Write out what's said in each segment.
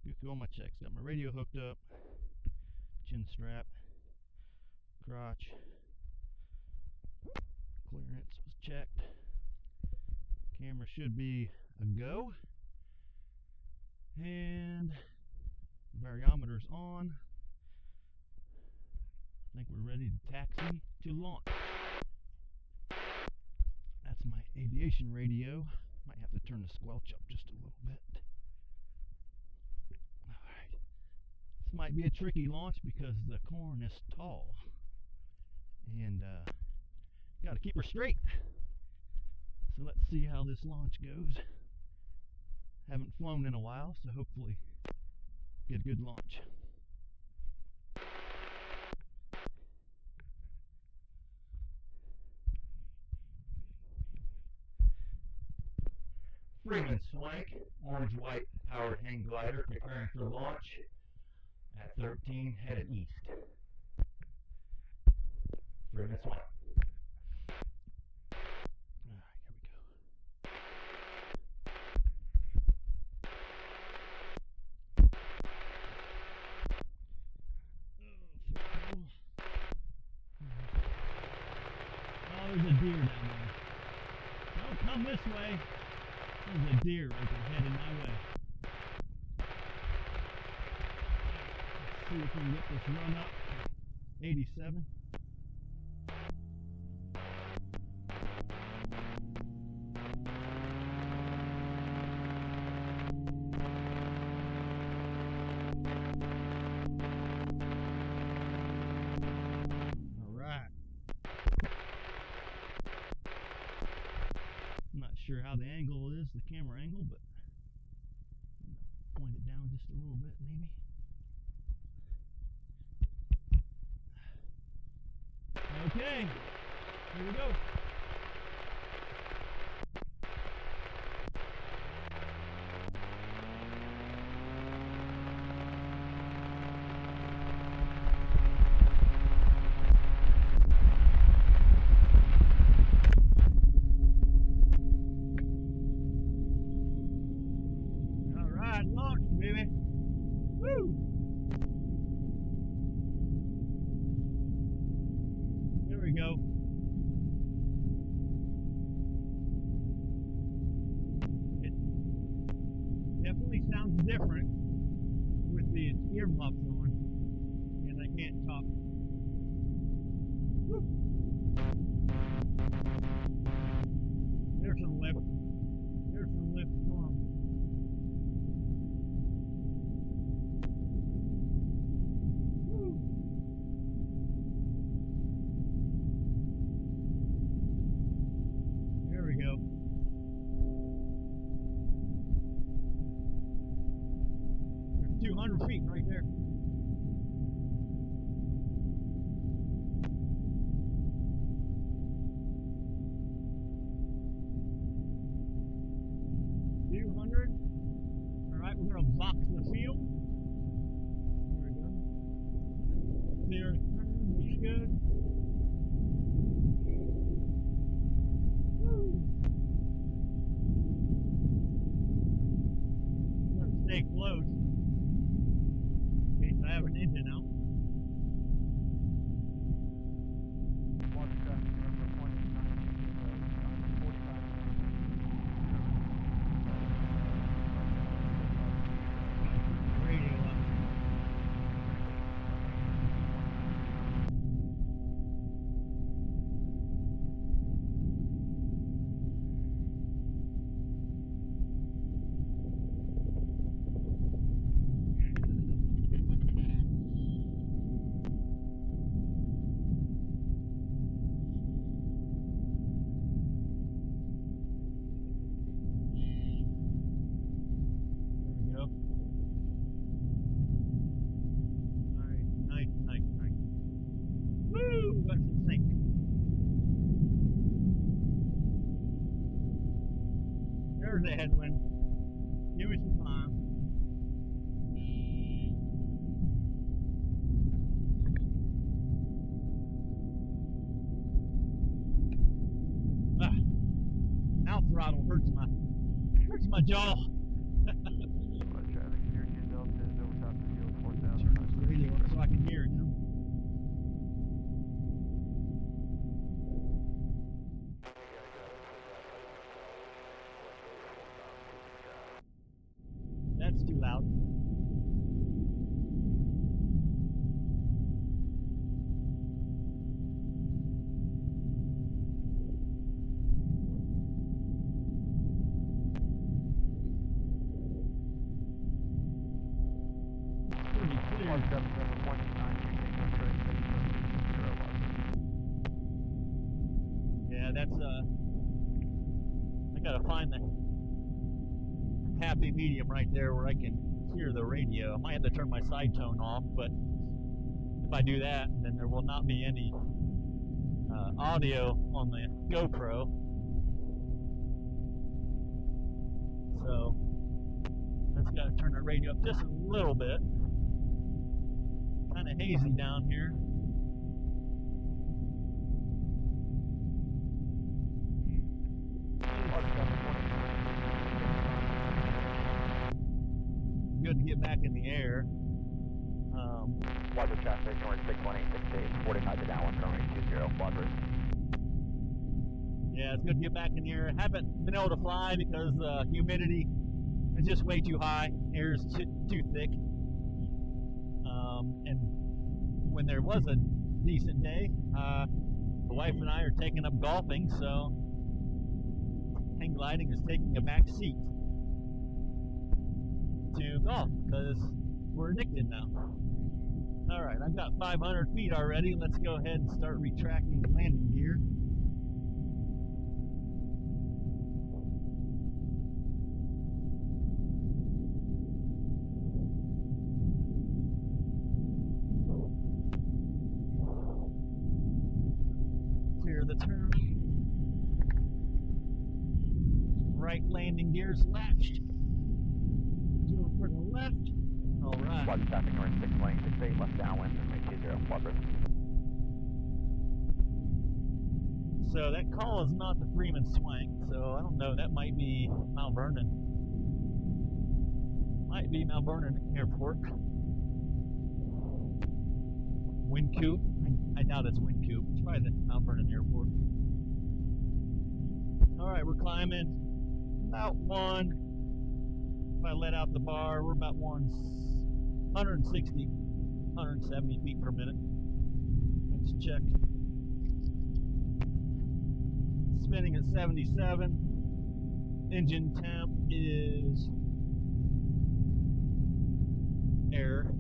go through all my checks. Got my radio hooked up, chin strap, crotch, clearance was checked. Camera should be a go, and variometer's on. I think we're ready to taxi to launch. That's my aviation radio. Might have to turn the squelch up just a little bit. Alright. This might be a tricky launch because the corn is tall. And got to keep her straight. So let's see how this launch goes. Haven't flown in a while, so hopefully get a good launch. Freeman Swank orange-white powered hang glider preparing for launch at 13 headed east. Freeman Swank. Alright, here we go. Oh, there's a deer down there. Don't come this way. There's a deer right there heading my way. Let's see if we can get this run up. 87. Sure how the angle is, the camera angle, but point it down just a little bit maybe. Okay, here we go. Go. It definitely sounds different with the earmuffs on, and I can't talk. Woo. There's some lift. There's some lift. Come on. Go. There's 200 feet right there. Alright, we're going to box the field. There we go. Clear, looks good. Stay close in case I have an engine out. There's a headwind. Give me some time. Now throttle hurts my jaw. Traffic here, 2000. cloud. Yeah, that's I gotta find the happy medium right there where I can hear the radio. I might have to turn my side tone off, but if I do that, then there will not be any audio on the GoPro. So that's gotta turn the radio up just a little bit. Kind of hazy down here. Good to get back in the air. Butler traffic, north 61868, 49 to downwind, runway 20, Butler. Yeah, it's good to get back in the air. Haven't been able to fly because humidity is just way too high. Air's too thick. And when there was a decent day, the wife and I are taking up golfing, so hang gliding is taking a back seat to golf because we're addicted now. Alright, I've got 500 feet already. Let's go ahead and start retracting the landing gear. Clear the turn. Right landing gear's latched. Go for the left. Alright. Butler traffic, north 61868, left downwind, runway 20, Butler. So that call is not the Freeman Swank, so I don't know, that might be Mount Vernon. Might be Mount Vernon Airport. Wynkoop. I doubt it's Wynkoop. It's probably the Mount Vernon Airport. Alright, we're climbing about one. If I let out the bar, we're about 160, 170 feet per minute. Let's check. Spinning at 77. Engine temp is air.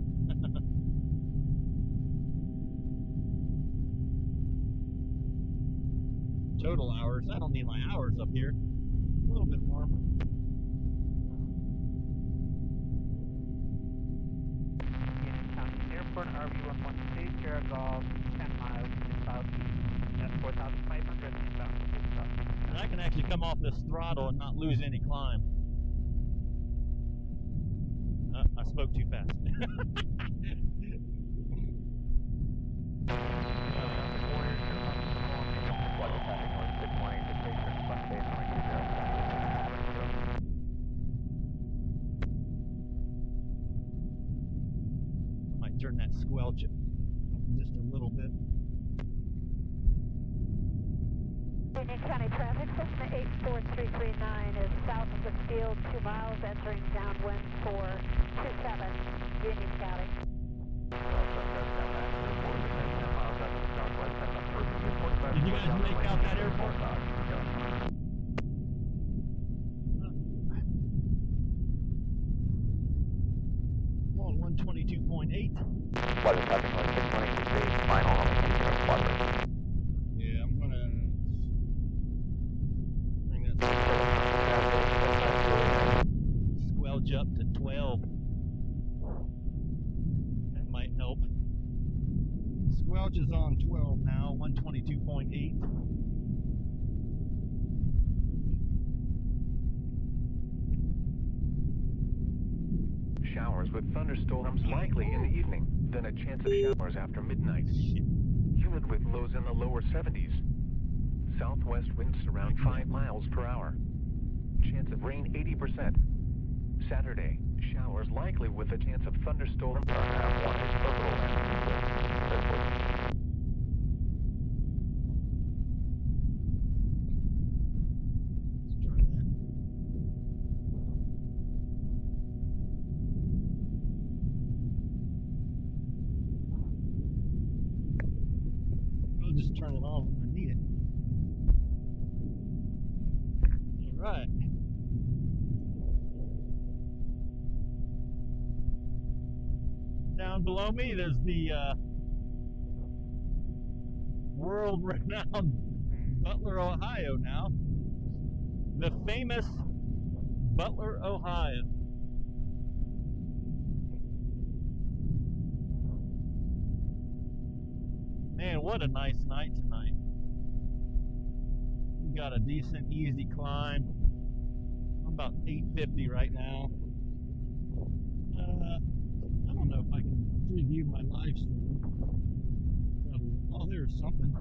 Total hours. I don't need my hours up here. A little bit warm. Airport RV112, Sierra Golf, 10 miles to the southeast. That's 4,500 inbound. And I can actually come off this throttle and not lose any climb. I spoke too fast. Turn that squelch just a little bit. Union County traffic, Cessna 84339 is south of the field, 2 miles, entering downwind for 27, Union County. Did you guys make out that airport? 122.8. Butler traffic, north 61868, final, runway 20, Butler. Yeah, I'm gonna bring that squelch up to 12. That might help. Squelch is on 12 now, 122.8. Showers with thunderstorms likely in the evening, then a chance of showers after midnight. Humid with lows in the lower 70s. Southwest winds around 5 miles per hour. Chance of rain 80%. Saturday, showers likely with a chance of thunderstorms. just turn it on when I need it. Alright. Down below me, there's the world-renowned Butler, Ohio now. The famous Butler, Ohio. Man, what a nice night tonight. We got a decent, easy climb. I'm about 850 right now. I don't know if I can preview my live stream. Oh, there's something.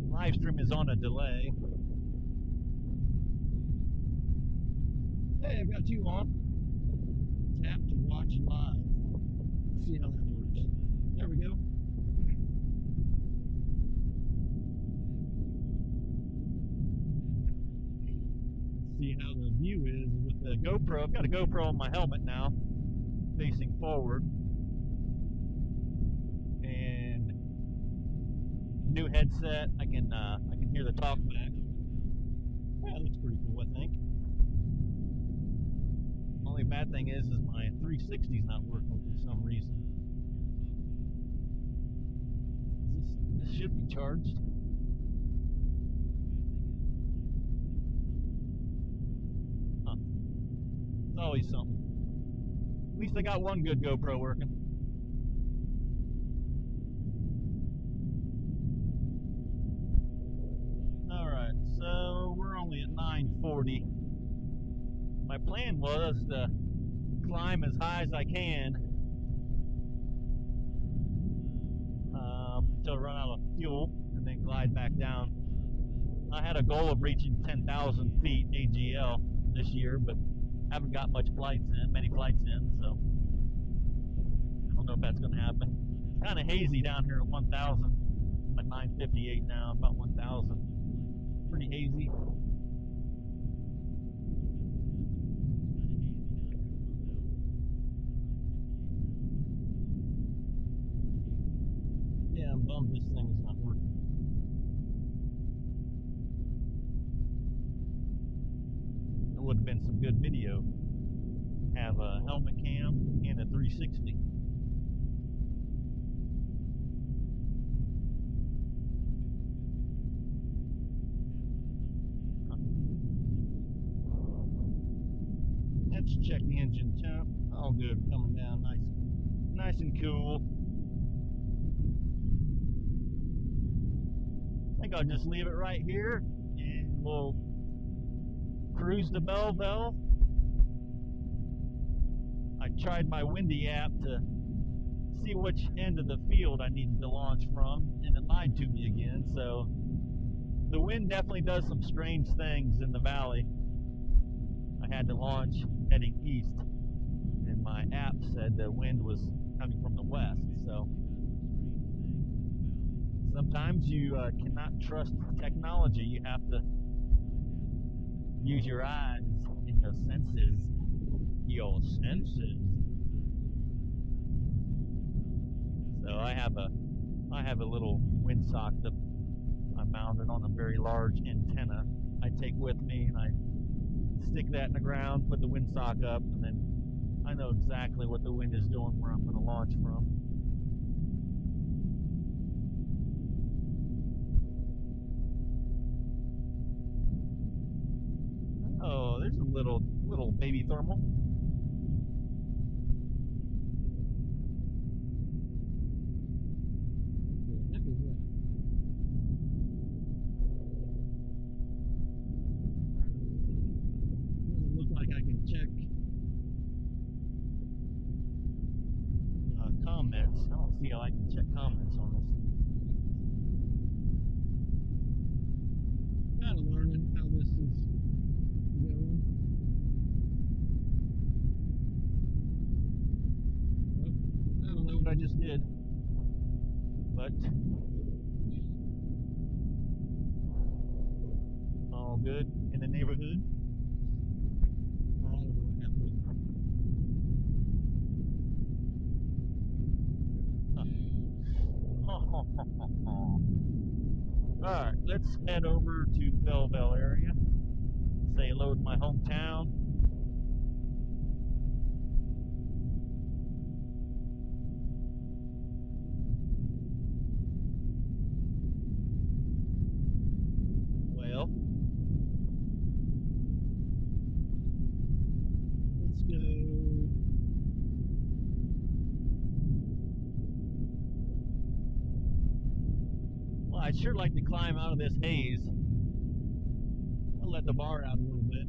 Live stream is on a delay. Hey, I've got you on. Tap to watch live. Let's see how that works. There we go. Let's see how the view is with the GoPro. I've got a GoPro on my helmet now, facing forward. And new headset. I can hear the talk back. Yeah, that looks pretty cool, I think. Only bad thing is my 360's not working for some reason. This should be charged. Huh. It's always something. At least I got one good GoPro working. Alright, so we're only at 940. My plan was to climb as high as I can until I run out of fuel and then glide back down. I had a goal of reaching 10,000 feet AGL this year, but haven't got many flights in, so I don't know if that's going to happen. Kind of hazy down here at 1,000. I'm at 958 now, about 1,000. Pretty hazy. Yeah, I'm bummed this thing is not working. It would have been some good video. Have a helmet cam and a 360. Let's check the engine temp. All good, coming down nice and cool. I think I'll just leave it right here and we'll cruise to Belleville. I tried my Windy app to see which end of the field I needed to launch from, and it lied to me again. So the wind definitely does some strange things in the valley. I had to launch heading east, and my app said the wind was coming from the west. So sometimes you cannot trust technology. You have to use your eyes and your senses. Your senses. So I have a little windsock that I mounted on a very large antenna I take with me, and I stick that in the ground, put the windsock up, and then I know exactly what the wind is doing where I'm going to launch from. Oh, there's a little baby thermal. What the heck is that? Doesn't look like I can check comments. I don't see how I can check comments on this thing. Kind of learning how this is going. Well, I don't know what I just did, but all good in the neighborhood. I don't know what happened. Alright, let's head over to Belleville area. Say hello to my hometown. Well, let's go. Well, I'd sure like to climb out of this haze. I'll let the bar out a little bit.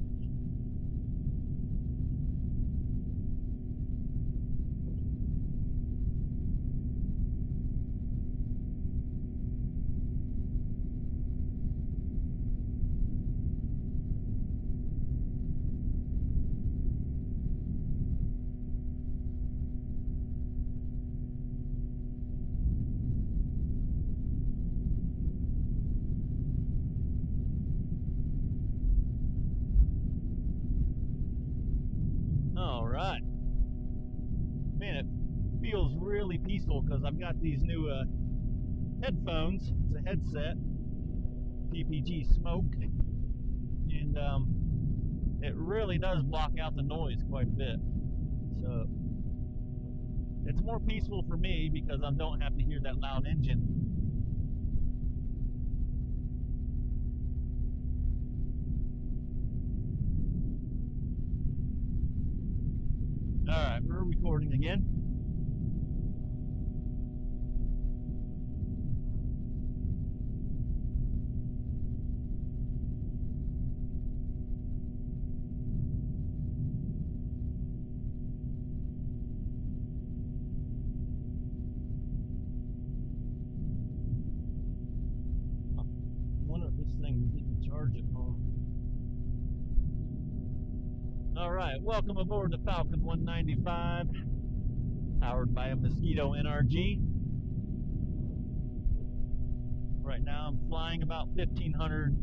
Alright. Man, it feels really peaceful because I've got these new headphones. It's a headset, PPG Smoke, and it really does block out the noise quite a bit. So it's more peaceful for me because I don't have to hear that loud engine. Alright, we're recording again. I wonder if this thing didn't charge at home. Alright, welcome aboard the Falcon 195, powered by a Mosquito NRG. Right now I'm flying about 1500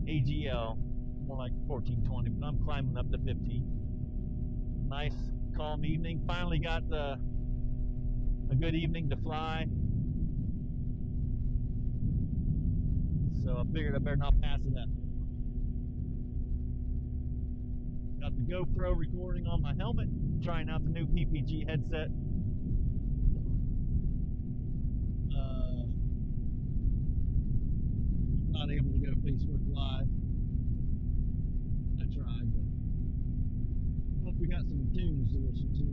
AGL, more like 1420, but I'm climbing up to 15. Nice, calm evening. Finally got a good evening to fly. So I figured I better not pass it up. Got the GoPro recording on my helmet, trying out the new PPG headset. Not able to go Facebook Live. I tried, but I hope we got some tunes to listen to.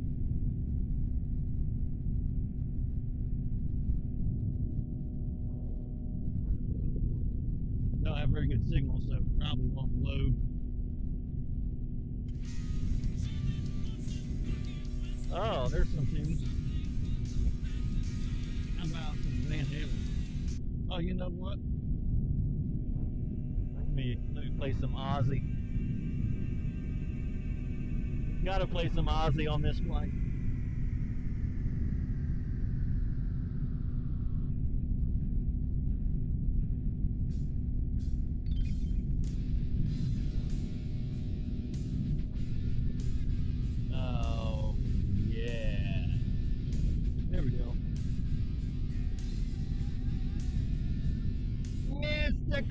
Don't have very good signal, so probably won't load. Oh, there's some tunes. How about some Van Halen? Oh, you know what? Let me play some Ozzy. Gotta play some Ozzy on this flight.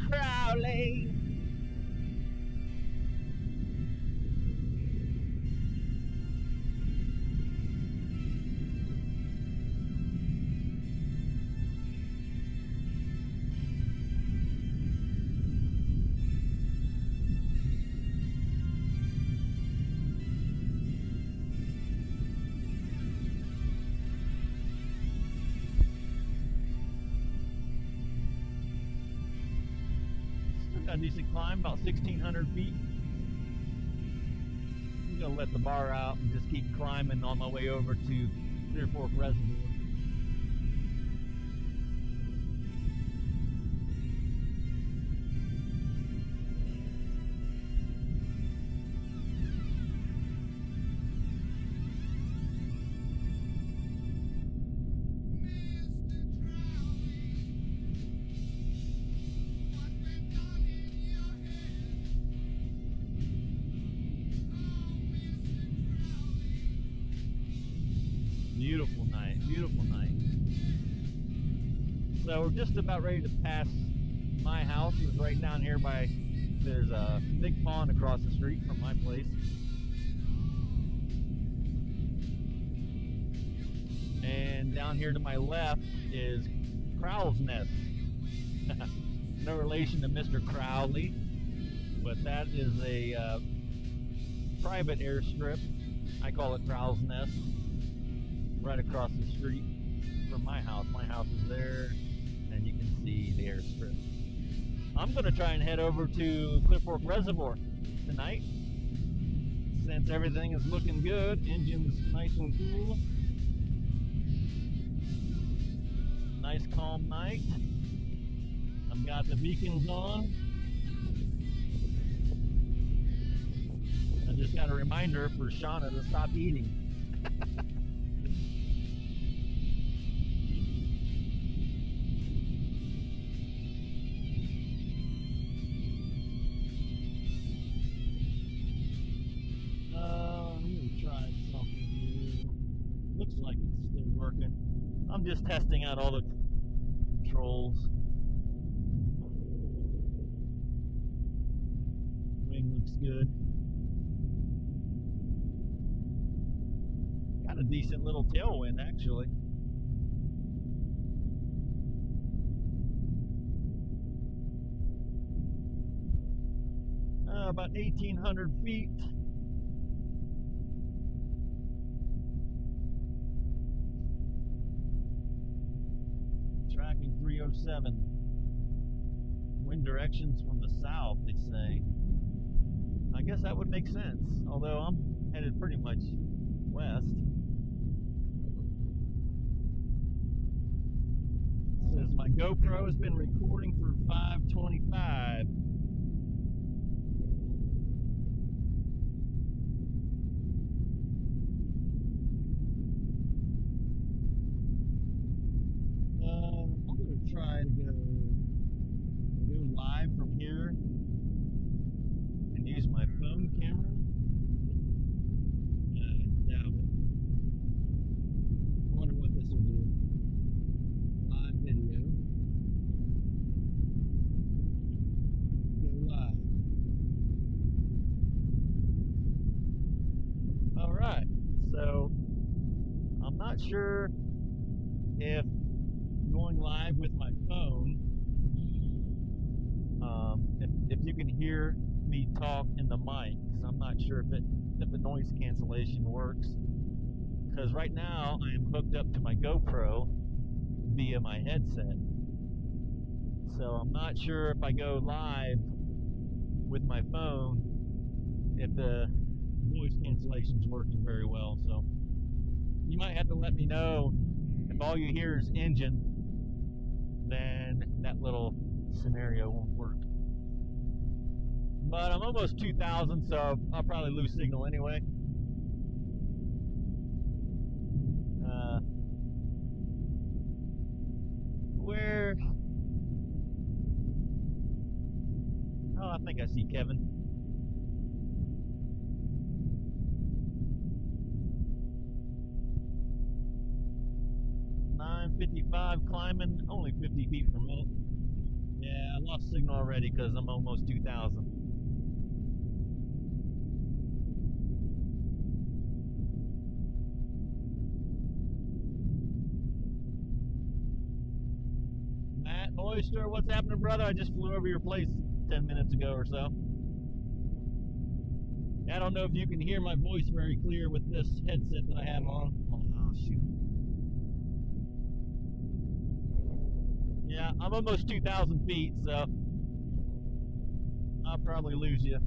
Crowley. A decent climb, about 1,600 feet. I'm gonna let the bar out and just keep climbing on my way over to Clear Fork Reservoir. Beautiful night, beautiful night. So we're just about ready to pass my house. It's right down here by, there's a big pond across the street from my place. And down here to my left is Crowl's Nest. No relation to Mr. Crowley, but that is a private airstrip. I call it Crowl's Nest. Right across the street from my house. My house is there, and you can see the airstrip. I'm going to try and head over to Clear Fork Reservoir tonight, since everything is looking good. Engine's nice and cool. Nice calm night. I've got the beacons on. I just got a reminder for Shauna to stop eating. Looks like it's still working. I'm just testing out all the controls. Wing looks good. Got a decent little tailwind actually. About 1,800 feet. Tracking 307. Wind directions from the south, they say. I guess that would make sense, although I'm headed pretty much west. It says my GoPro has been recording for 525. I'm going to try to go live from here and use my phone camera. Doubt it. I wonder what this will do. Live video. Go live. Alright, so I'm not sure if going live with my phone, if you can hear me talk in the mic, because I'm not sure if the noise cancellation works, because right now I am hooked up to my GoPro via my headset, so I'm not sure if I go live with my phone if the noise cancellation is working very well. So you might have to let me know if all you hear is engine, then that little scenario won't work. But I'm almost 2,000, so I'll probably lose signal anyway. Where? Oh, I think I see Kevin. .55 climbing, only 50 feet per minute. Yeah, I lost signal already because I'm almost 2,000. Matt Oyster, what's happening, brother? I just flew over your place 10 minutes ago or so. I don't know if you can hear my voice very clear with this headset that I have on. Oh, shoot. Yeah, I'm almost 2,000 feet, so I'll probably lose you.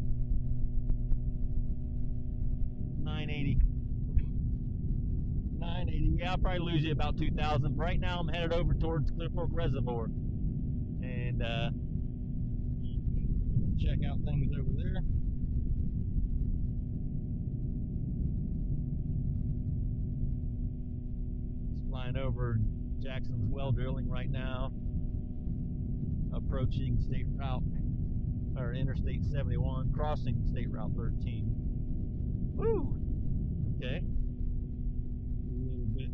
980. 980. Yeah, I'll probably lose you about 2,000. Right now, I'm headed over towards Clear Fork Reservoir, and check out things over there. Just flying over Jackson's well drilling right now. Approaching State Route, or Interstate 71, crossing State Route 13. Woo! Okay. A little bit.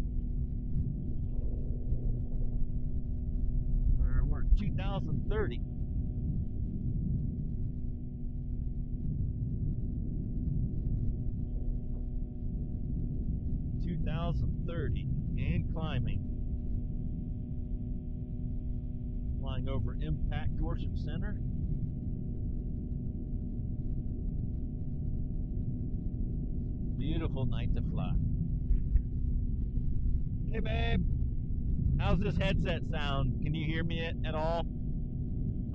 2030. And climbing. Flying over Impact Dorset Center. Beautiful night to fly. Hey babe, how's this headset sound? Can you hear me at all?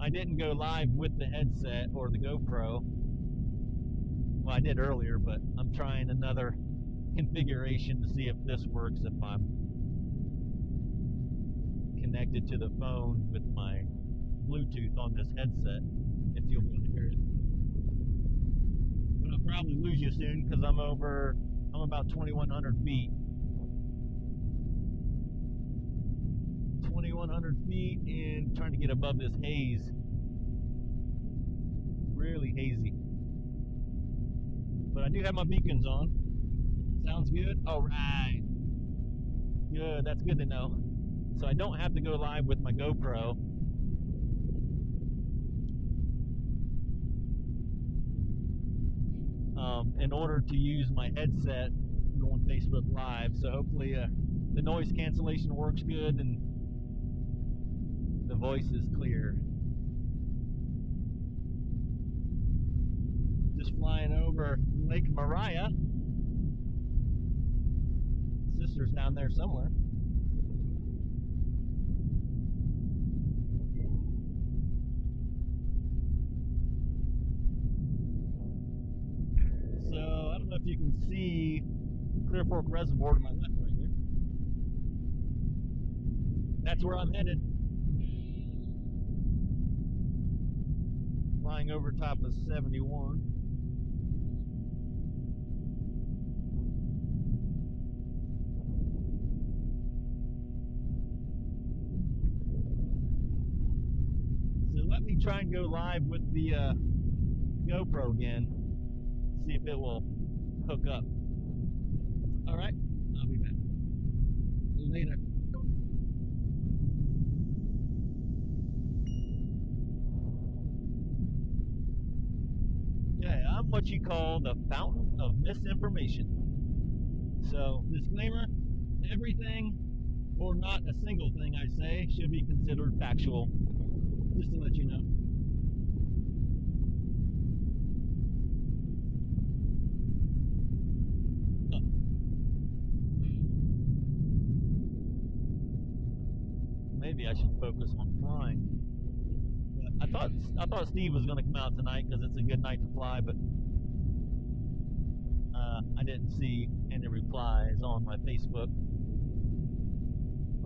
I didn't go live with the headset or the GoPro. Well, I did earlier, but I'm trying another configuration to see if this works, if I'm connected to the phone with my Bluetooth on this headset, if you'll be able to hear it. But I'll probably lose you soon because I'm about 2,100 feet. 2,100 feet and trying to get above this haze. Really hazy. But I do have my beacons on. Sounds good? Alright. Good, that's good to know. So I don't have to go live with my GoPro. In order to use my headset going Facebook Live. So hopefully the noise cancellation works good and the voice is clear. Just flying over Lake Mariah. Sister's down there somewhere. So I don't know if you can see Clear Fork Reservoir to my left right here. That's where I'm headed. Flying over top of 71. Let me try and go live with the GoPro again. See if it will hook up. Alright, I'll be back. Later. Okay, I'm what you call the fountain of misinformation. So, disclaimer, everything or not a single thing I say should be considered factual. Just to let you know. Oh. Maybe I should focus on flying. But I thought Steve was going to come out tonight because it's a good night to fly, but I didn't see any replies on my Facebook.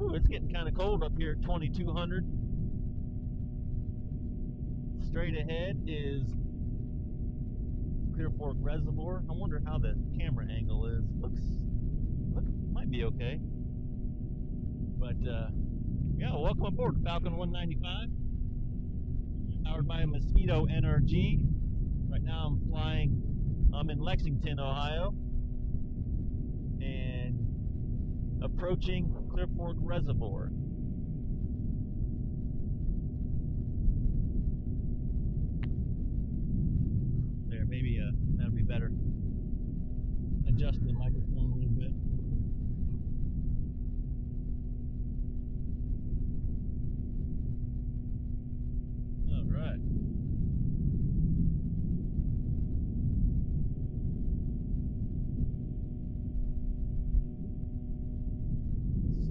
Ooh, it's getting kind of cold up here at 2,200. Straight ahead is Clear Fork Reservoir. I wonder how the camera angle is. Looks might be okay. But yeah, welcome aboard Falcon 195. Powered by a Mosquito NRG. Right now I'm in Lexington, Ohio. And approaching Clear Fork Reservoir. Maybe that'd be better. Adjust the microphone a little bit. All right.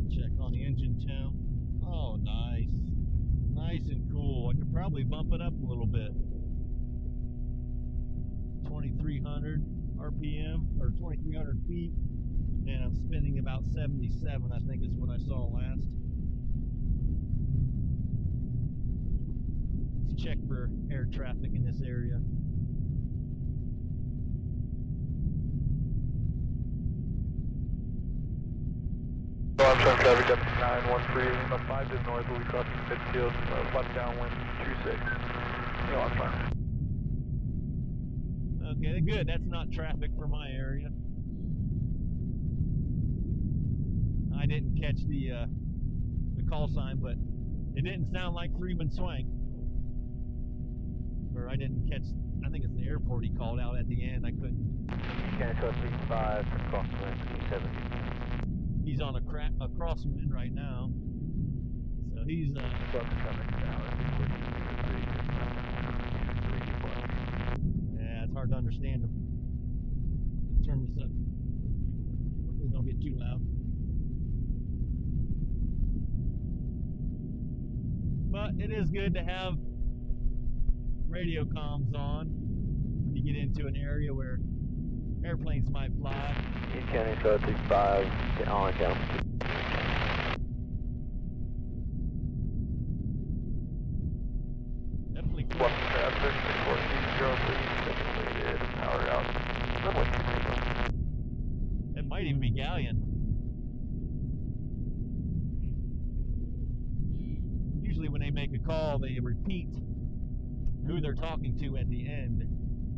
Let's check on the engine temp. Oh, nice. Nice and cool. I could probably bump it up a little bit. 2,300 RPM or 2,300 feet, and I'm spinning about 77, I think is what I saw last. Let's check for air traffic in this area. Armstrong Traffic Depth 913, about 5 to the north, we'll be crossing midfield, left downwind 26. Yeah, Armstrong. Okay, good. That's not traffic for my area. I didn't catch the call sign, but It didn't sound like Freeman Swank. Or I didn't catch, I think it's the airport he called out at the end. I couldn't. Canada 235 for crosswind 270. He's on a crosswind right now. So he's Buck's coming down at 3. yeah, it's hard to understand him. Turn this up. Hopefully don't get too loud. But it is good to have radio comms on when you get into an area where airplanes might fly. East County 235, get on down. Definitely cool. West traffic, 1403, power out. Runway 23. It might even be Galleon. Usually when they make a call, they repeat who they're talking to at the end.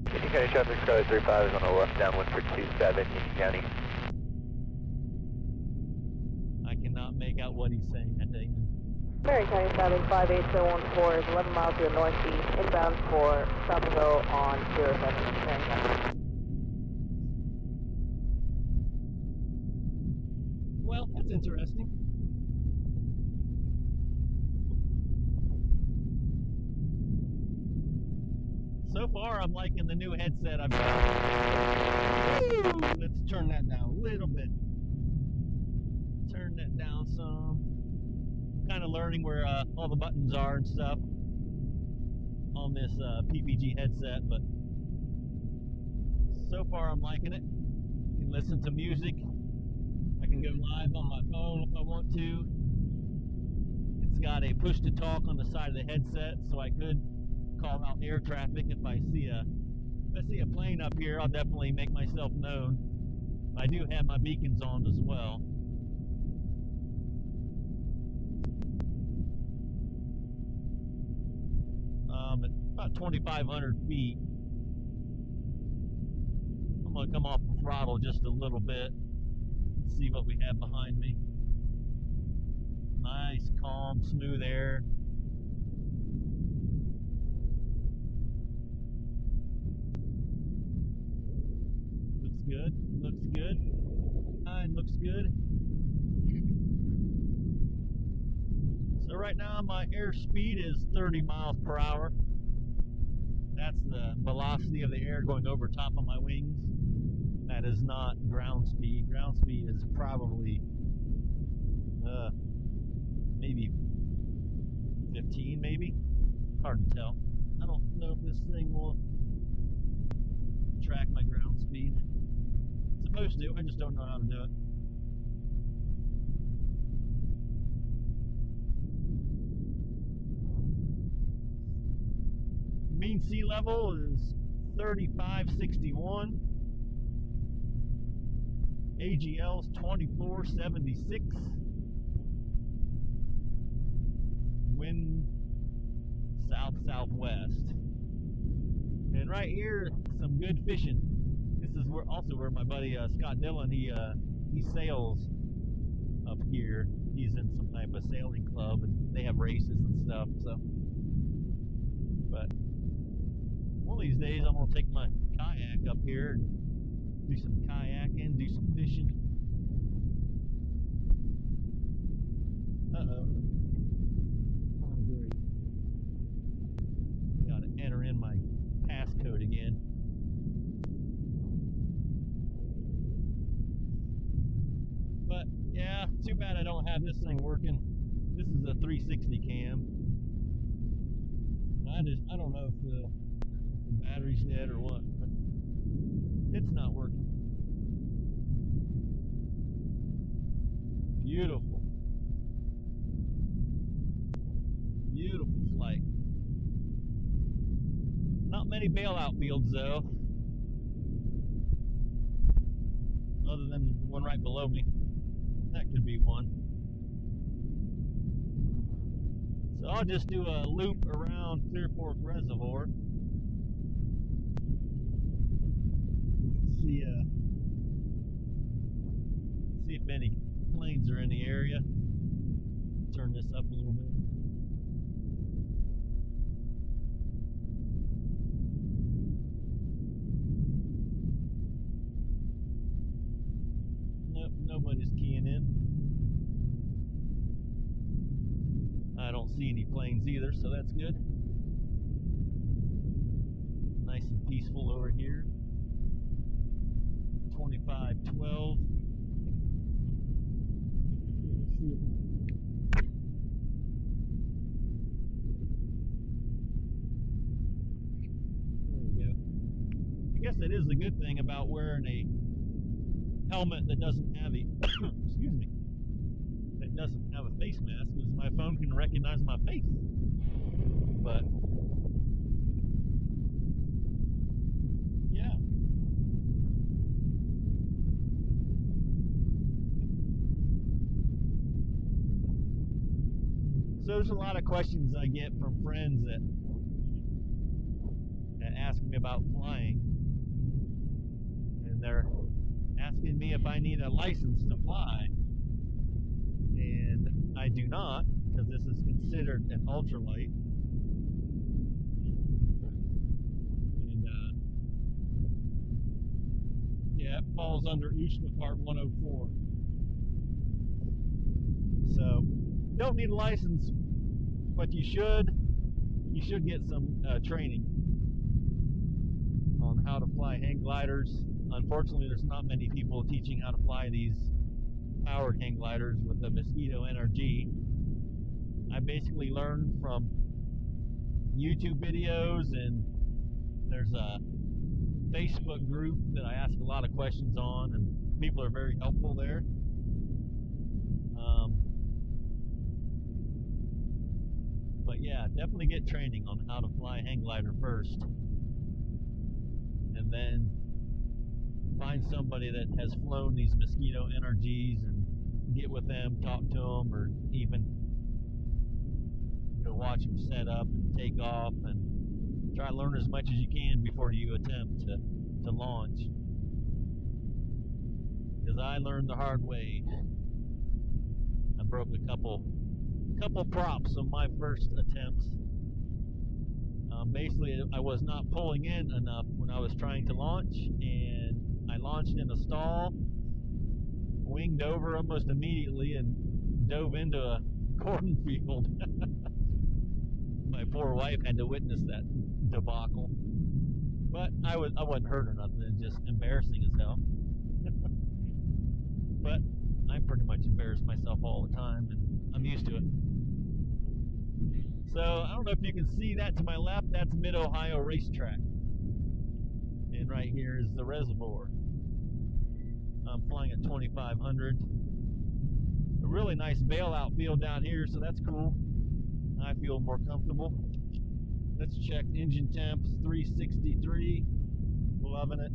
East County traffic, Skyline 35 is on the left downwind for 27, East County. I cannot make out what he's saying at the end. Marion County traffic 58014 is 11 miles to the northeast, inbound for stop and go on 07 Marion County. Well, that's interesting. So far, I'm liking the new headset I've got. Woo! Let's turn that down a little bit. Turn that down some. Kind of learning where all the buttons are and stuff on this PPG headset, but so far I'm liking it. I can listen to music. I can go live on my phone if I want to. It's got a push to talk on the side of the headset, so I could call out air traffic if I see a plane up here. I'll definitely make myself known. I do have my beacons on as well. At about 2,500 feet, I'm gonna come off the throttle just a little bit. See what we have behind me. Nice, calm, smooth air. Looks good, looks good. Looks good. So right now my airspeed is 30 miles per hour. That's the velocity of the air going over top of my wings. That is not ground speed. Ground speed is probably maybe 15, maybe. Hard to tell. I don't know if this thing will track my ground speed. It's supposed to. I just don't know how to do it. Mean sea level is 3561. AGL's 2476. Wind south-southwest. And right here, some good fishing. This is also where my buddy Scott Dillon, he sails up here. He's in some type of sailing club, and they have races and stuff. So, but one of these days, I'm gonna take my kayak up here and do some kayaking, do some fishing. Uh-oh. Oh, great. Gotta enter in my passcode again. But, yeah, too bad I don't have this thing working. This is a 360 cam. I don't know if the battery's dead or what, but it's not working. Beautiful. Beautiful flight. Not many bailout fields though. Other than the one right below me. That could be one. So I'll just do a loop around Clear Fork Reservoir. See if any planes are in the area. Turn this up a little bit. Nope, nobody's keying in. I don't see any planes either, so that's good. Nice and peaceful over here. 2512. Let's see if there we go. I guess that is the good thing about wearing a helmet that doesn't have a excuse me, that doesn't have a face mask, because my phone can recognize my face. But yeah. So there's a lot of questions I get from friends that ask me about flying, and they're asking me if I need a license to fly, and I do not, because this is considered an ultralight. And yeah, it falls under Easton Part 104. So don't need a license, but you should get some training on how to fly hang gliders. Unfortunately, there's not many people teaching how to fly these powered hang gliders with the Mosquito NRG. I basically learned from YouTube videos, and there's a Facebook group that I ask a lot of questions on, and people are very helpful there. But yeah, definitely get training on how to fly a hang glider first, and then find somebody that has flown these Mosquito NRGs and get with them, talk to them, or even watch them set up and take off, and try to learn as much as you can before you attempt to launch. Because I learned the hard way. I broke a couple props on my first attempts. Basically, I was not pulling in enough when I was trying to launch, and I launched in a stall, winged over almost immediately, and dove into a cornfield. My poor wife had to witness that debacle. But I wasn't hurt or nothing, it was just embarrassing as hell. But I pretty much embarrass myself all the time, and I'm used to it. So I don't know if you can see that to my left, that's Mid-Ohio Racetrack. And right here is the reservoir. I'm flying at 2500. A really nice bailout field down here, so that's cool. I feel more comfortable. Let's check engine temps, 363. Loving it.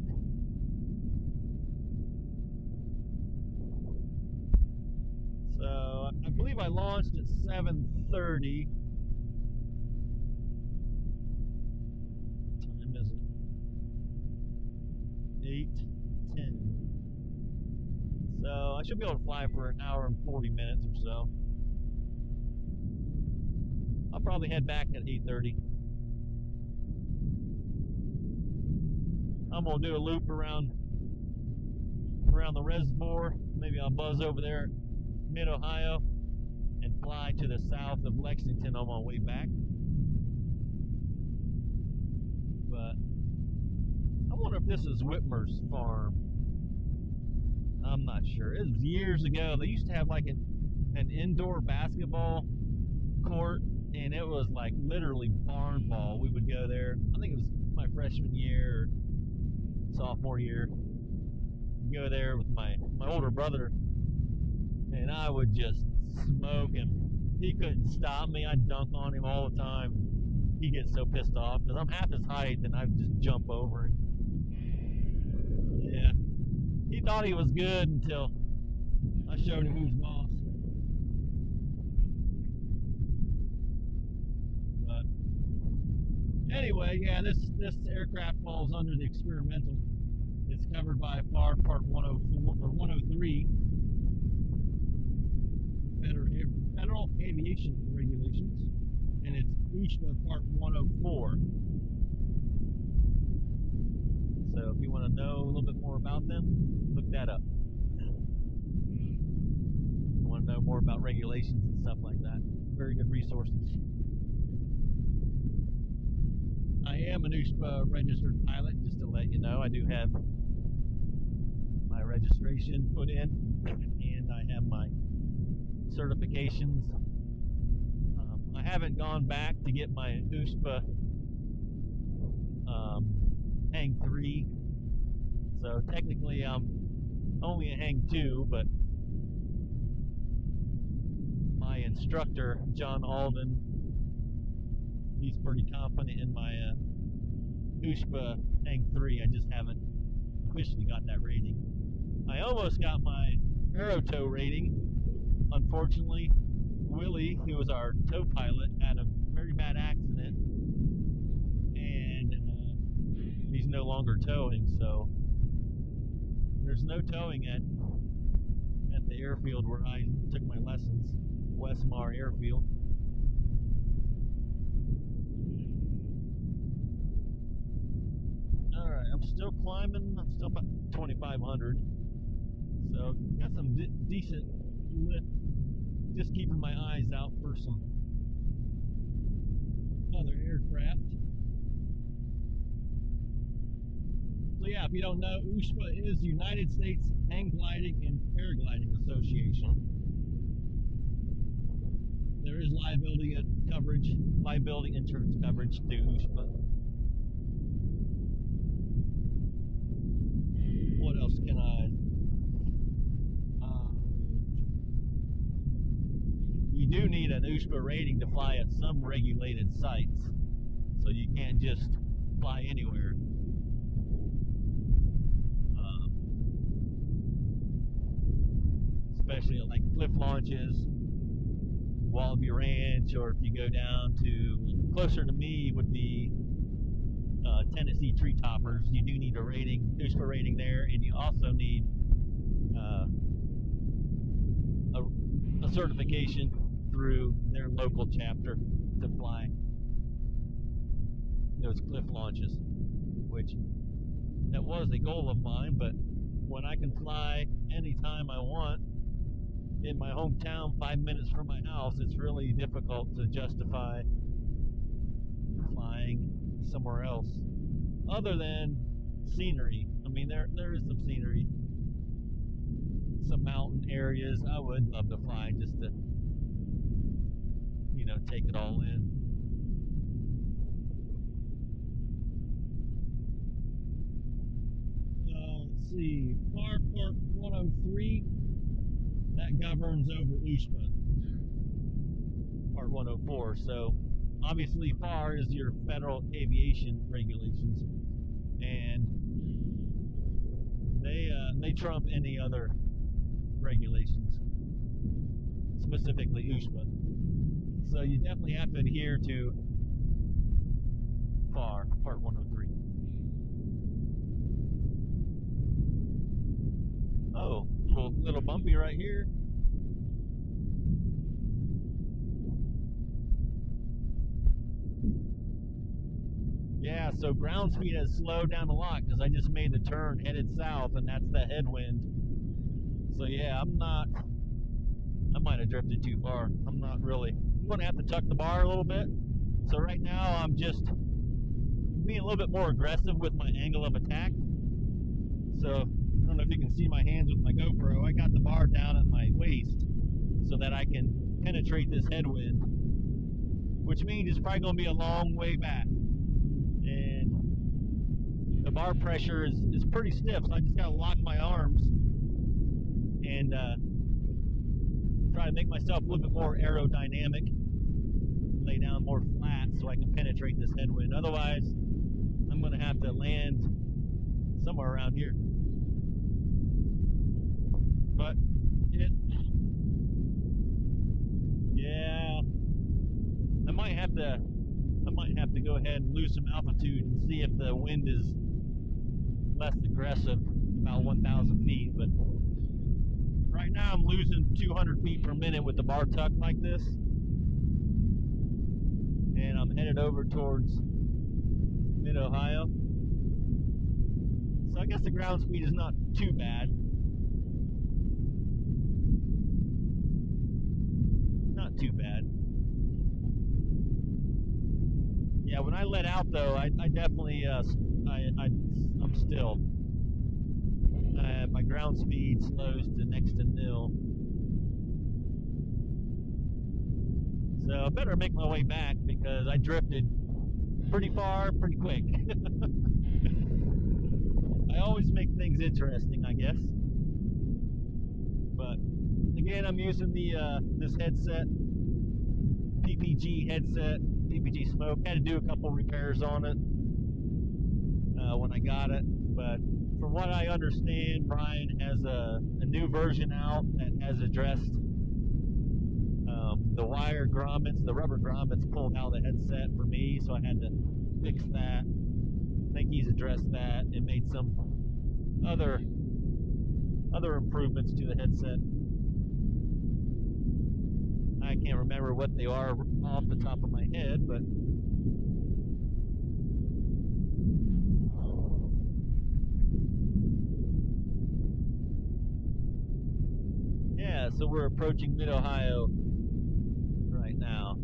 So I believe I launched at 7:30. What time is it? 8:10. So I should be able to fly for an hour and 40 minutes or so. I'll probably head back at 8:30. I'm gonna do a loop around the reservoir. Maybe I'll buzz over there at Mid-Ohio and fly to the south of Lexington on my way back. But I wonder if this is Whitmer's farm. I'm not sure. It was years ago. They used to have like an indoor basketball court, and it was like literally barn ball. We would go there. I think it was my freshman year, or sophomore year. Go there with my older brother, and I would just smoke him. He couldn't stop me. I'd dunk on him all the time. He'd get so pissed off because I'm half his height, and I'd just jump over him. Yeah. He thought he was good until I showed him who's boss. But anyway, yeah, this aircraft falls under the experimental. It's covered by FAR Part 104 or 103, Federal Aviation Regulations, and it's Easton Part 104. So if you want to know a little bit more about them, look that up. more about regulations and stuff like that. Very good resources. I am an USPA registered pilot, just to let you know. I do have my registration put in, and I have my certifications. I haven't gone back to get my USPA Hang 3, so technically I'm only a Hang 2, but my instructor, John Alden, he's pretty confident in my USPA Hang 3. I just haven't officially got that rating. I almost got my aero tow rating. Unfortunately, Willie, who was our tow pilot, had a very bad accident, and he's no longer towing, so there's no towing at the airfield where I took my lessons, Westmar Airfield. Alright, I'm still climbing. I'm still about 2,500. So, got some decent lift. Just keeping my eyes out for some other aircraft. So yeah, if you don't know, USPA is the United States Hang Gliding and Paragliding Association. There is liability coverage, liability insurance coverage through USPA. What else can I? You do need an USPA rating to fly at some regulated sites, so you can't just fly anywhere. Especially at like cliff launches, Wallaby Ranch, or if you go down to closer to me would be Tennessee tree toppers. You do need a rating, USPA rating there, and you also need a certification through their local chapter to fly those cliff launches, which that was a goal of mine, but when I can fly anytime I want in my hometown 5 minutes from my house, it's really difficult to justify flying somewhere else other than scenery. I mean, there is some scenery, some mountain areas I would love to fly just to, you know, take it all in. Let's see, FAR Part 103, that governs over USPA Part 104. So obviously FAR is your federal aviation regulations, and they trump any other regulations, specifically USPA. So you definitely have to adhere to FAR Part 103. Oh, little bumpy right here. Yeah, so ground speed has slowed down a lot because I just made the turn headed south, and that's the headwind. So yeah, I might have drifted too far. I'm not really. I'm going to have to tuck the bar a little bit. So right now I'm just being a little bit more aggressive with my angle of attack. So I don't know if you can see my hands with my GoPro. I got the bar down at my waist so that I can penetrate this headwind, which means it's probably going to be a long way back. And the bar pressure is pretty stiff, so I just got to lock my arms and try to make myself a little bit more aerodynamic, lay down more flat so I can penetrate this headwind. Otherwise, I'm going to have to land somewhere around here. But yeah, I might have to go ahead and lose some altitude and see if the wind is less aggressive, about 1,000 feet. But right now I'm losing 200 feet per minute with the bar tucked like this, and I'm headed over towards mid-Ohio. So I guess the ground speed is not too bad. not too bad. Yeah, when I let out though, I definitely I'm still. My ground speed slows to next to nil. So I better make my way back because I drifted pretty far, pretty quick. I always make things interesting, I guess. But again, I'm using the this headset, PPG headset, PPG Smoke. Had to do a couple repairs on it when I got it, but from what I understand, Ryan has a new version out that has addressed the wire grommets, the rubber grommets pulled out of the headset for me, so I had to fix that. I think he's addressed that and made some other improvements to the headset. I can't remember what they are off the top of my head, but yeah, so we're approaching Mid-Ohio right now.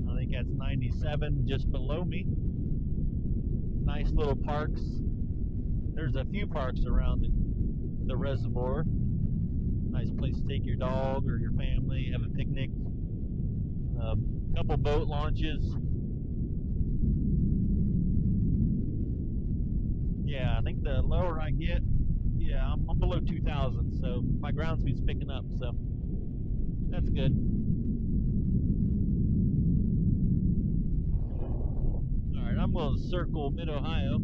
I think that's 97 just below me. Nice little parks. There's a few parks around the reservoir. Nice place to take your dog or your family, have a picnic. A couple boat launches. Yeah, I think the lower I get, yeah, I'm below 2,000, so my ground speed's picking up, so that's good. Alright, I'm going to circle Mid-Ohio.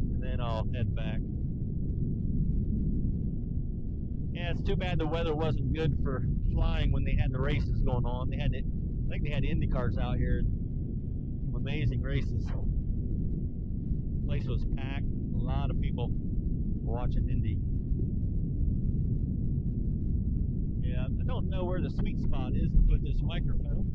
And then I'll head back. Yeah, it's too bad the weather wasn't good for flying when they had the races going on. They had it, I think they had Indy cars out here. Some amazing races. The place was packed. A lot of people watching Indy. Yeah, I don't know where the sweet spot is to put this microphone.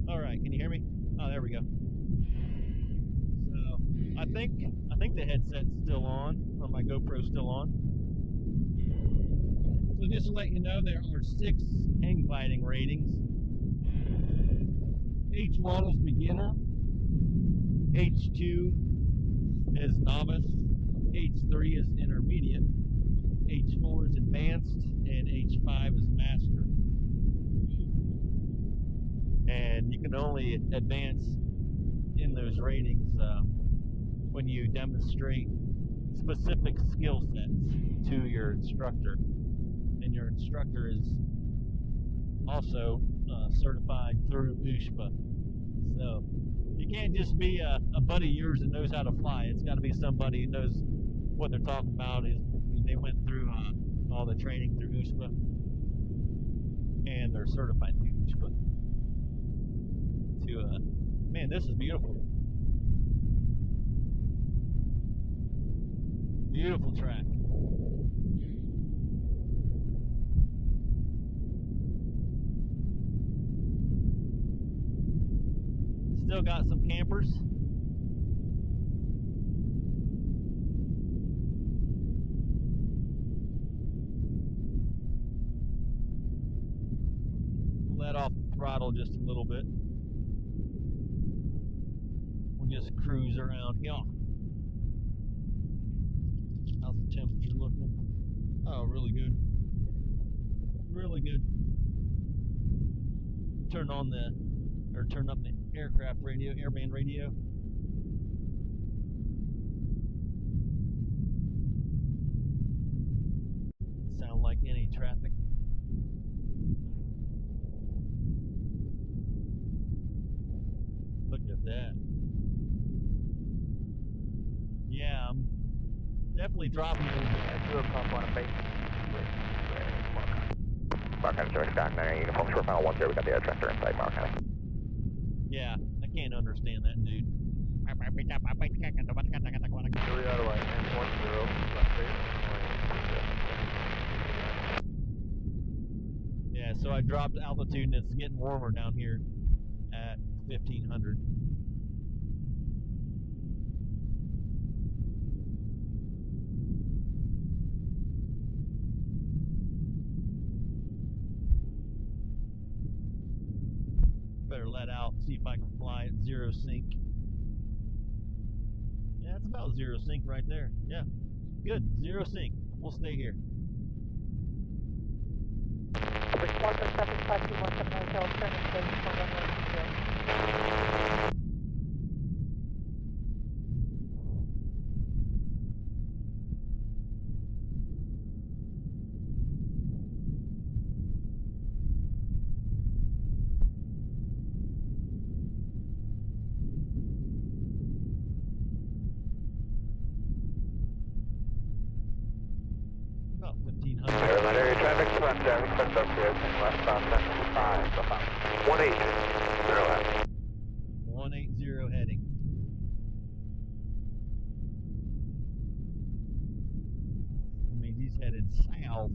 Alright, can you hear me? Oh, there we go. So, I think the headset's still on, or my GoPro's still on. So just to let you know, there are 6 hang gliding ratings. H1 is beginner, H2 is novice, H3 is intermediate, H4 is advanced, and H5 is master. And you can only advance in those ratings when you demonstrate specific skill sets to your instructor. And your instructor is also certified through USHPA. So you can't just be a buddy of yours that knows how to fly. It's got to be somebody who knows what they're talking about. They went through all the training through USHPA, and they're certified through USHPA. Man, this is beautiful. Beautiful track. Still got some campers. Let off the throttle just a little bit. We'll just cruise around here. How's the temperature looking? Oh, really good. Really good. Turn up the aircraft radio, airband radio. Sound like any traffic. Look at that. Yeah, I'm definitely dropping a little bit. Do a pump on a base. Mark County, Georgia, Stock 9 Uniform, short final 10, we got the air tractor inside Mark County. Yeah, I can't understand that dude. 3 out of 10, 10, left base. I dropped altitude and it's getting warmer down here at 1500. Better let out, see if I can fly at zero sync. Yeah, it's about zero sync right there. Yeah, good, zero sync. We'll stay here. 147 Hill, turning station for runway 20. About 1500. Area traffic, front traffic, front up here, westbound 75, 180 heading. 180 heading. That means he's headed south.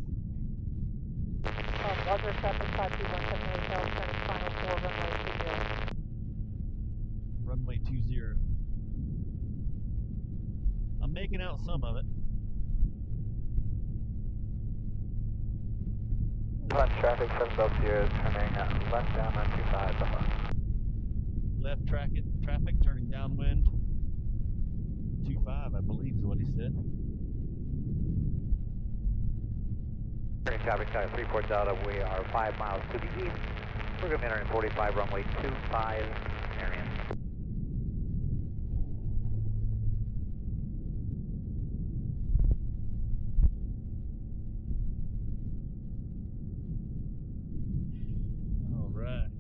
Roger, traffic 52178 Hill, turning final for runway 20. Runway 20. I'm making out some of it. Front traffic, front up here, turning left down on 25, Left traffic turning downwind. 25, I believe is what he said. Turning traffic, 34 Delta, we are 5 miles to the east. We're going to be entering 45, runway 25, Marion. All right.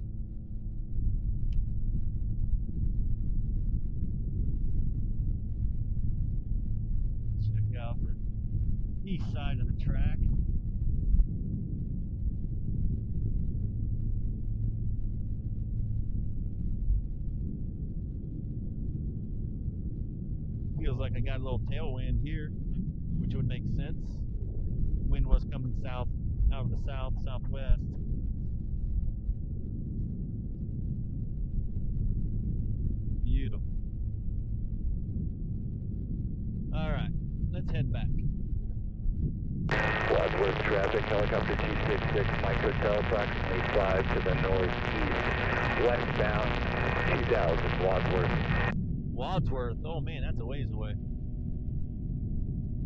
Check out the east side of the track. Feels like I got a little tailwind here, which would make sense. Wind was coming south, out of the southwest. Beautiful. All right, let's head back. Wadsworth traffic, helicopter 266, Mike Hotel, approximately 5 to the northeast, westbound 2000 Wadsworth. Wadsworth, oh man, that's a ways away.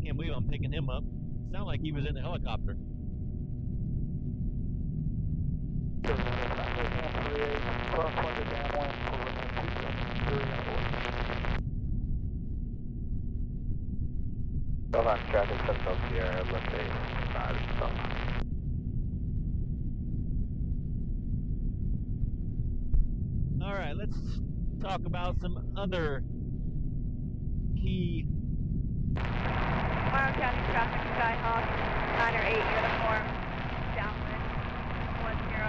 Can't believe I'm picking him up. Sound like he was in the helicopter. Hold on, traffic, front up here, let's say 5 stop. All right, let's talk about some other key. Morrow County traffic, Skyhawk, 9 or 8 uniform, downwind, 10,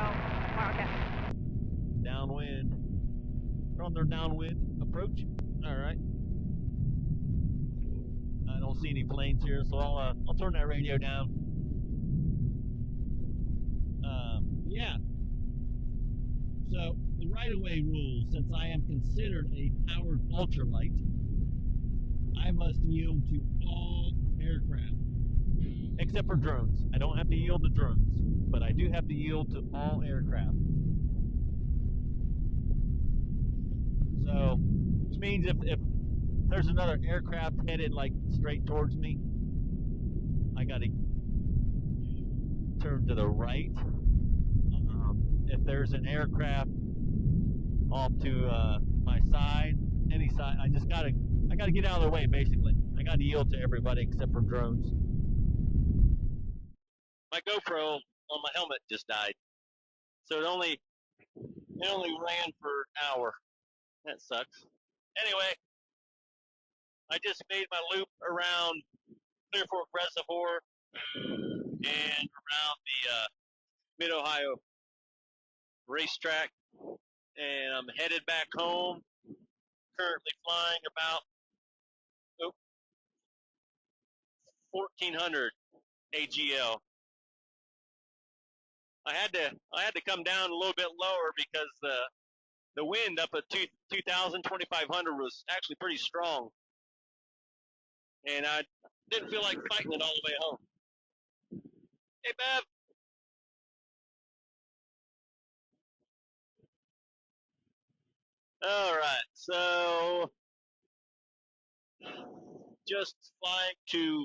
Morrow County. Downwind. We're on their downwind approach. All right. I don't see any planes here, so I'll turn that radio down. Yeah. So the right-of-way rule, since I am considered a powered ultralight, I must yield to all aircraft, except for drones. I don't have to yield to drones, but I do have to yield to all aircraft. So, which means if there's another aircraft headed like straight towards me, I gotta turn to the right. If there's an aircraft off to my side, any side, I gotta get out of their way basically. I gotta yield to everybody except for drones. My GoPro on my helmet just died, so it only ran for an hour. That sucks. Anyway, I just made my loop around Clear Fork Reservoir and around the Mid-Ohio racetrack, and I'm headed back home. Currently flying about 1400 AGL. I had to come down a little bit lower because the wind up at 2,000, 2,500 was actually pretty strong, and I didn't feel like fighting it all the way home. Hey, Bev. All right, so just flying to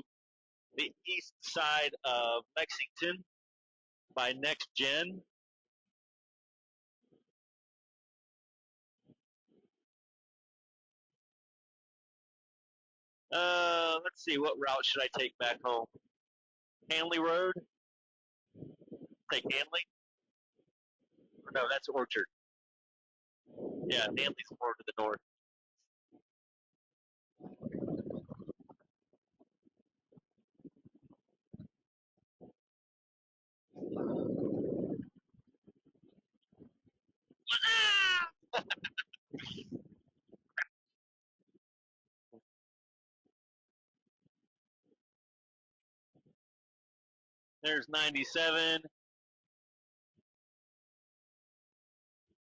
the east side of Lexington by next gen. Let's see, what route should I take back home? Hanley Road? Take Hanley? Or no, that's Orchard. Yeah, Hanley's more to the north. There's 97.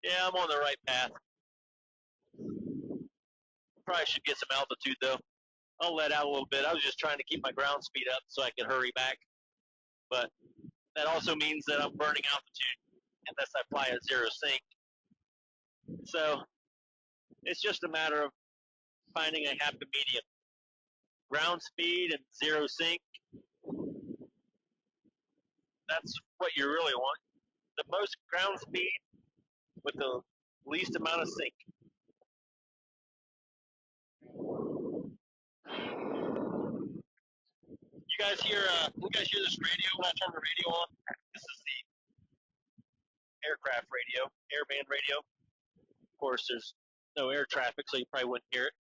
Yeah, I'm on the right path. Probably should get some altitude though. I'll let out a little bit. I was just trying to keep my ground speed up so I can hurry back. But that also means that I'm burning altitude unless I fly at zero sync. So it's just a matter of finding a happy medium. Ground speed and zero sync, that's what you really want. The most ground speed with the least amount of sync. You guys hear this radio when I turn the radio on? This is the aircraft radio, airband radio. Of course, there's no air traffic, so you probably wouldn't hear it.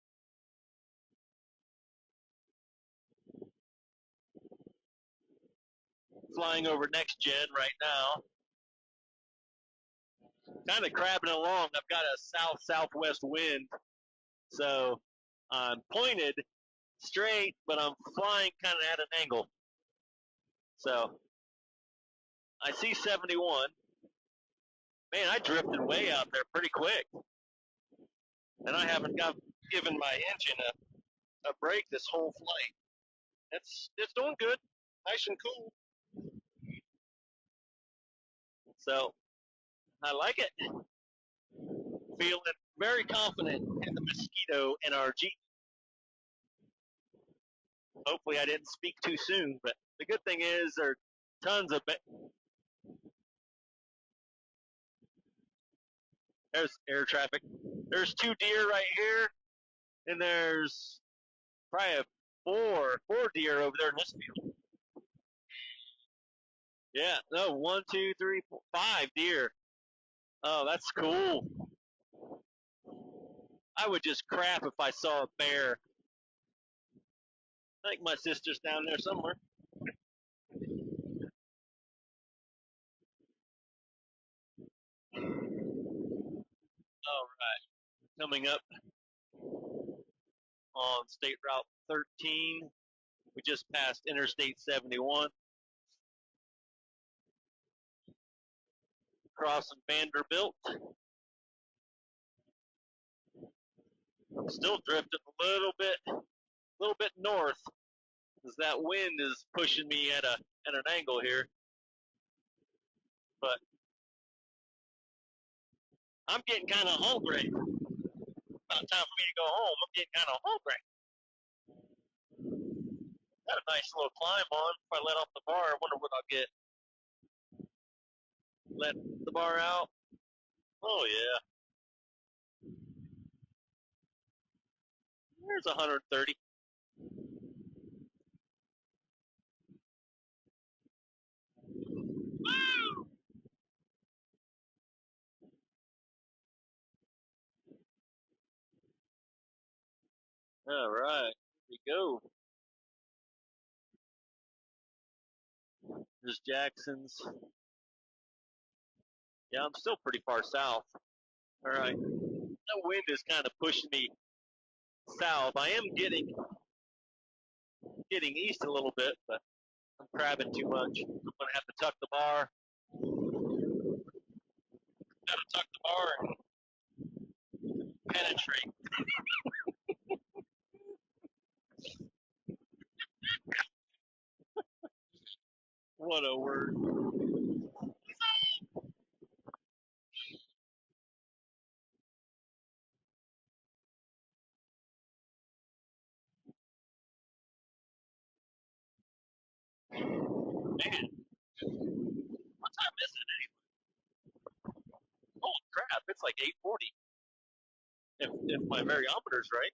Flying over next gen right now. Kind of crabbing along. I've got a south-southwest wind, so I'm pointed straight, but I'm flying kind of at an angle. So I see 71. Man, I drifted way out there pretty quick, and I haven't given my engine a break this whole flight. It's doing good, nice and cool. So I like it. Feeling very confident in the Mosquito NRG. Hopefully I didn't speak too soon, but the good thing is there are tons of there's air traffic. There's 2 deer right here, and there's probably four deer over there in this field. Yeah, no, 1, 2, 3, 4, 5 deer. Oh, that's cool. I would just crap if I saw a bear. I think my sister's down there somewhere. All right, coming up on State Route 13. We just passed Interstate 71. Crossing Vanderbilt. I'm still drifting a little bit north, because that wind is pushing me at an angle here. But I'm getting kind of hungry. About time for me to go home. I'm getting kind of hungry. Got a nice little climb on. If I let off the bar, I wonder what I'll get. Let the bar out. Oh yeah. There's 130. Woo! All right, here we go. There's Jackson's. Yeah, I'm still pretty far south. All right, that wind is kind of pushing me south. I am getting east a little bit, but I'm crabbing too much. I'm gonna have to tuck the bar. Gotta tuck the bar and penetrate. What a word. Man, what time is it anyway? Holy crap, it's like 8:40. If my variometer's right.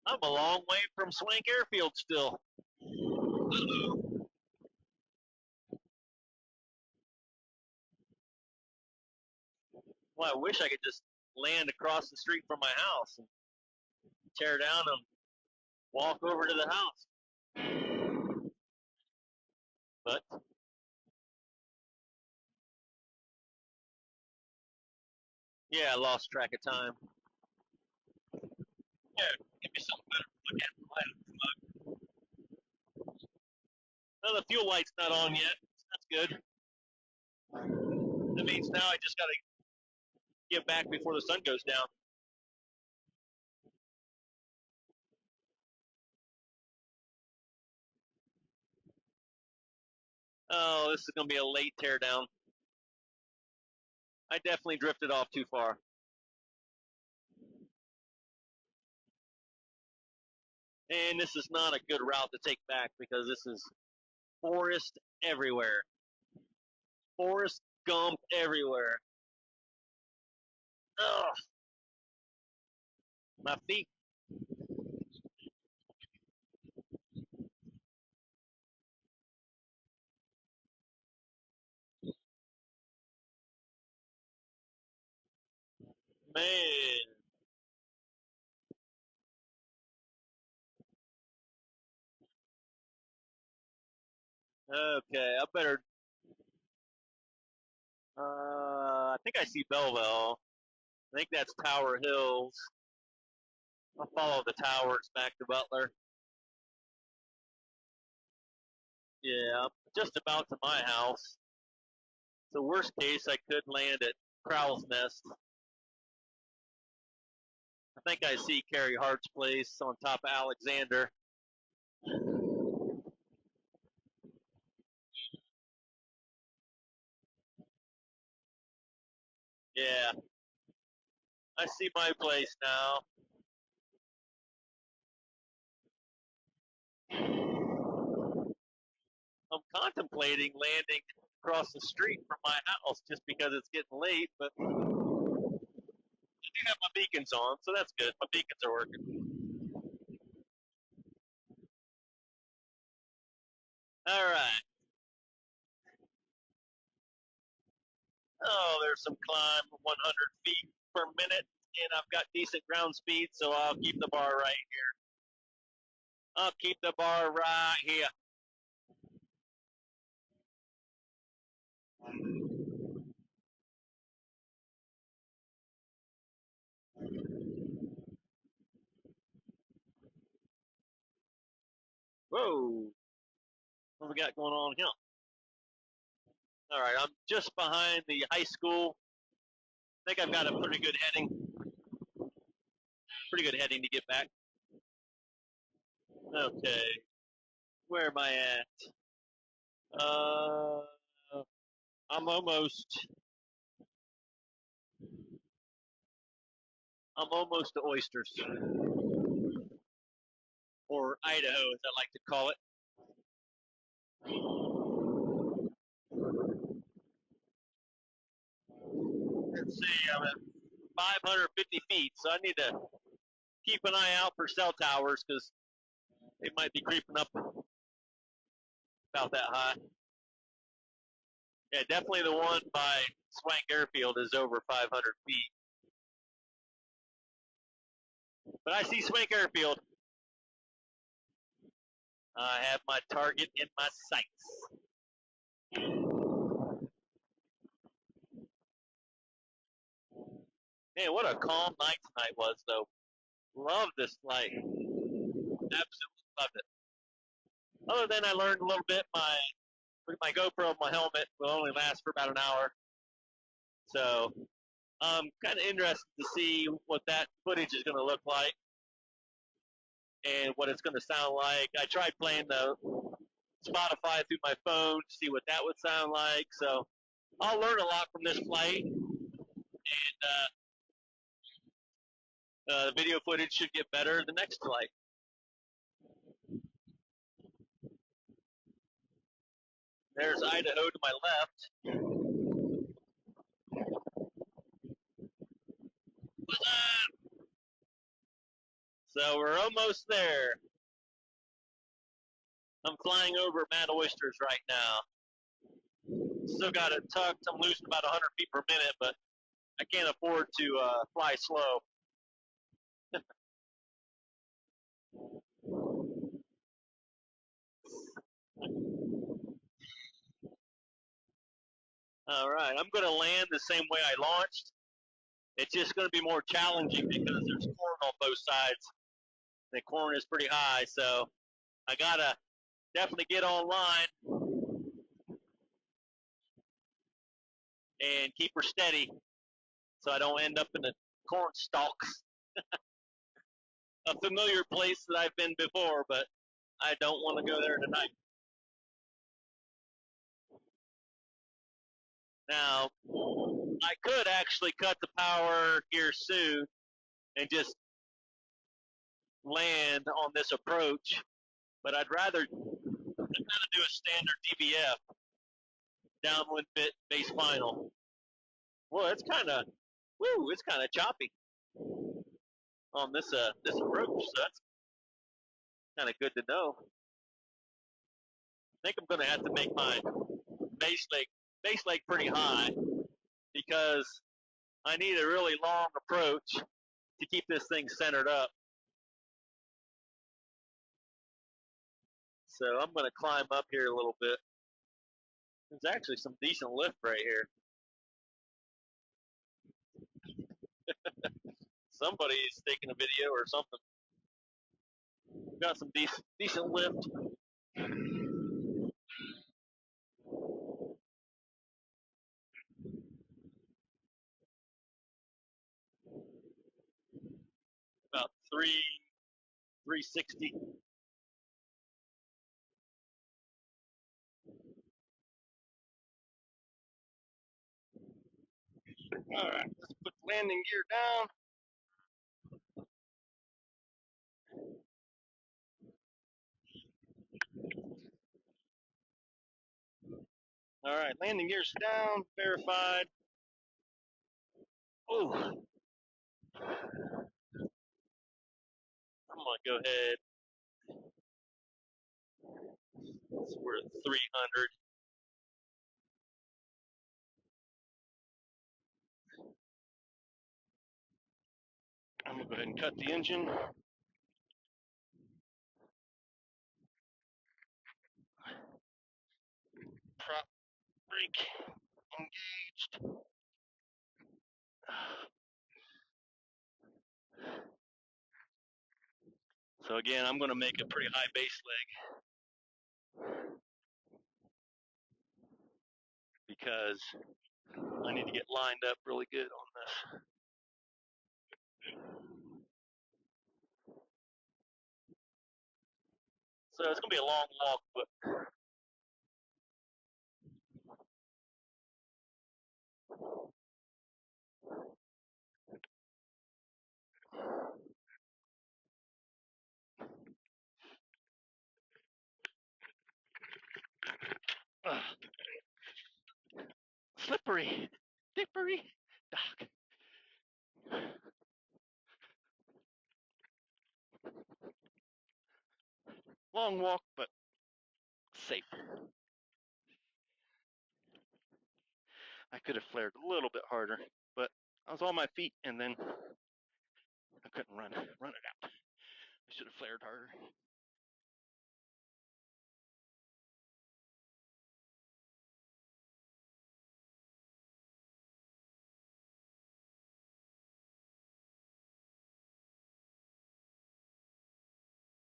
I'm a long way from Swank Airfield still. Well, I wish I could just land across the street from my house and tear down and walk over to the house. But yeah, I lost track of time. Yeah, give me something better to look at. No, the fuel light's not on yet. That's good. That means now I just gotta get back before the sun goes down. Oh, this is gonna be a late teardown. I definitely drifted off too far. And this is not a good route to take back because this is forest everywhere. Forest gump everywhere. Ugh. My feet. Man. Okay, I better. I think I see Belleville. I think that's Tower Hills. I'll follow the towers back to Butler. Yeah, just about to my house. So worst case, I could land at Crowell's Nest. I think I see Carrie Hart's place on top of Alexander. Yeah, I see my place now. I'm contemplating landing across the street from my house just because it's getting late, but I do have my beacons on, so that's good. My beacons are working. All right. Oh, there's some climb, 100 feet per minute, and I've got decent ground speed, so I'll keep the bar right here. I'll keep the bar right here. Whoa. What we got going on here? All right, I'm just behind the high school. I think I've got a pretty good heading. Pretty good heading to get back. Okay. Where am I at? I'm almost to Oysters. Or Idaho, as I like to call it. Let's see, I'm at 550 feet, so I need to keep an eye out for cell towers because they might be creeping up about that high. Yeah, definitely the one by Swank Airfield is over 500 feet. But I see Swank Airfield. I have my target in my sights. Man, what a calm night tonight was, though. Love this flight. Absolutely loved it. Other than I learned a little bit, my GoPro, my helmet will only last for about an hour. So I'm kind of interested to see what that footage is going to look like and what it's going to sound like. I tried playing the Spotify through my phone to see what that would sound like. So I'll learn a lot from this flight, and the video footage should get better the next flight. There's Idaho to my left. What's up? So we're almost there. I'm flying over Mad Oysters right now. Still got it tucked. I'm losing about 100 feet per minute, but I can't afford to fly slow. All right, I'm going to land the same way I launched. It's just going to be more challenging because there's corn on both sides. The corn is pretty high, so I got to definitely get online and keep her steady so I don't end up in the corn stalks. A familiar place that I've been before, but I don't want to go there tonight. Now, I could actually cut the power here soon and just land on this approach, but I'd rather do a standard DBF, downwind bit base final. Well, it's kind of, it's kind of choppy on this this approach, so that's kind of good to know. I think I'm going to have to make my base leg pretty high because I need a really long approach to keep this thing centered up. So I'm going to climb up here a little bit. There's actually some decent lift right here. Somebody's taking a video or something. Got some decent lift. About 360. All right, let's put the landing gear down. All right, landing gear's down, verified. Oh, I'm gonna go ahead. We're at 300. I'm gonna go ahead and cut the engine. Prop brake engaged. So again, I'm gonna make a pretty high base leg because I need to get lined up really good on this. So it's gonna be a long walk, but slippery, dock. Long walk, but safe. I could have flared a little bit harder, but I was on my feet and then I couldn't run it out. I should have flared harder.